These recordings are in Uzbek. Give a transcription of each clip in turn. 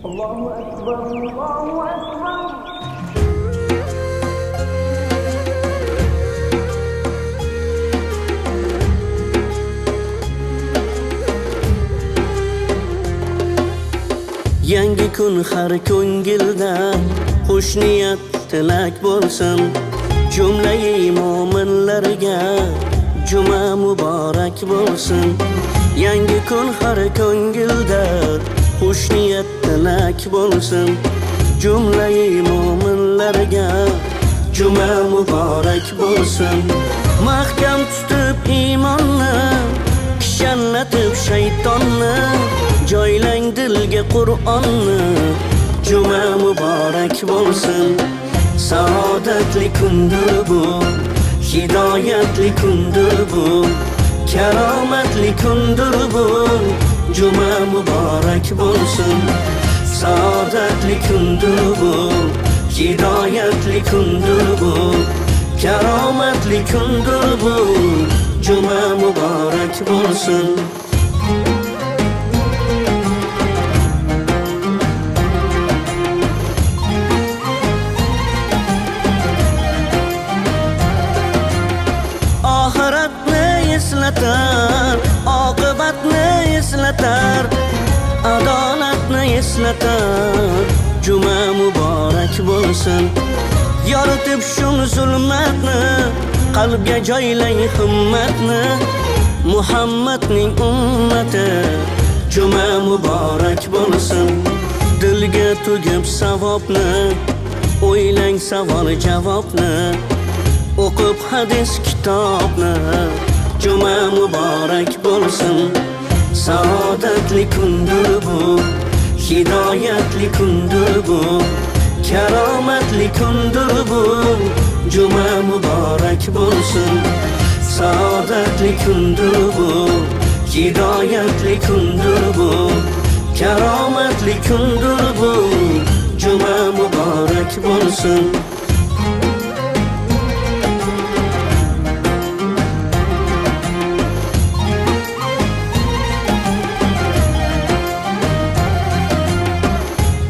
Allahu akbar, Allahu akbar. Yangi kun har ko'ngilda xush niyat tilak bo'lsin. Jumlayi mo'minlarga juma muborak bo'lsin. Yangi kun har ko'ngilda xush niyat tilak bo'lsin. Jumlayi mo'minlarga juma muborak bo'lsin. Mahkam tutib iymonni, kishanlatib shaytonni, joylang dilga Qur'onni. Juma muborak bo'lsin. Saodatli kundir bu, hidoyatli kundir bu, karomatli kundir bu. Juma muborak bo'lsin. Saodatli kundir bu, hidoyatli kundir bu, karomatli kundir bu. Juma muborak bo'lsin. Oxiratni eslatar, oqibatni eslatar, adolatni eslatar. Juma muborak bo'lsin. Yoritib shun zulmatni, qalbga joylang himmatni. Muhammadning ummati juma muborak bo'lsin. Dilga tugib savobni, o'ylang savol javobni, o'qib hadis kitobni. Juma muborak bo'lsin. Saodatli kundir bu, hidoyatli kundir bu, karomatli kundir bu. Juma muborak bo'lsin. Saodatli kundir bu, hidoyatli kundir bu, karomatli kundir bu. Juma muborak bo'lsin.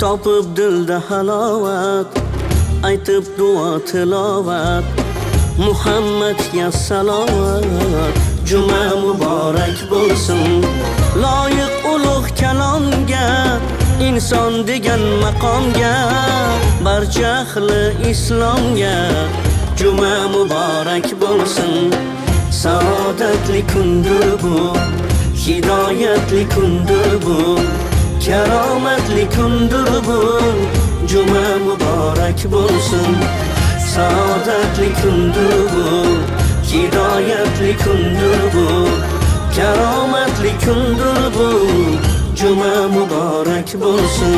Topib dilda halovat, aytib duo tilovat, Muhammadga salovat. Juma muborak bo'lsin. Loyiq ulug' kalomga, inson degan maqomga, barcha ahli islomga juma muborak bo'lsin. Saodatli kundir bu, hidoyatli kundir bu, karomatli kundir bu. Juma muborak bo'lsin. Saodatli kundir bu, hidoyatli kundir bu, karomatli kundir bu. Juma muborak bo'lsin.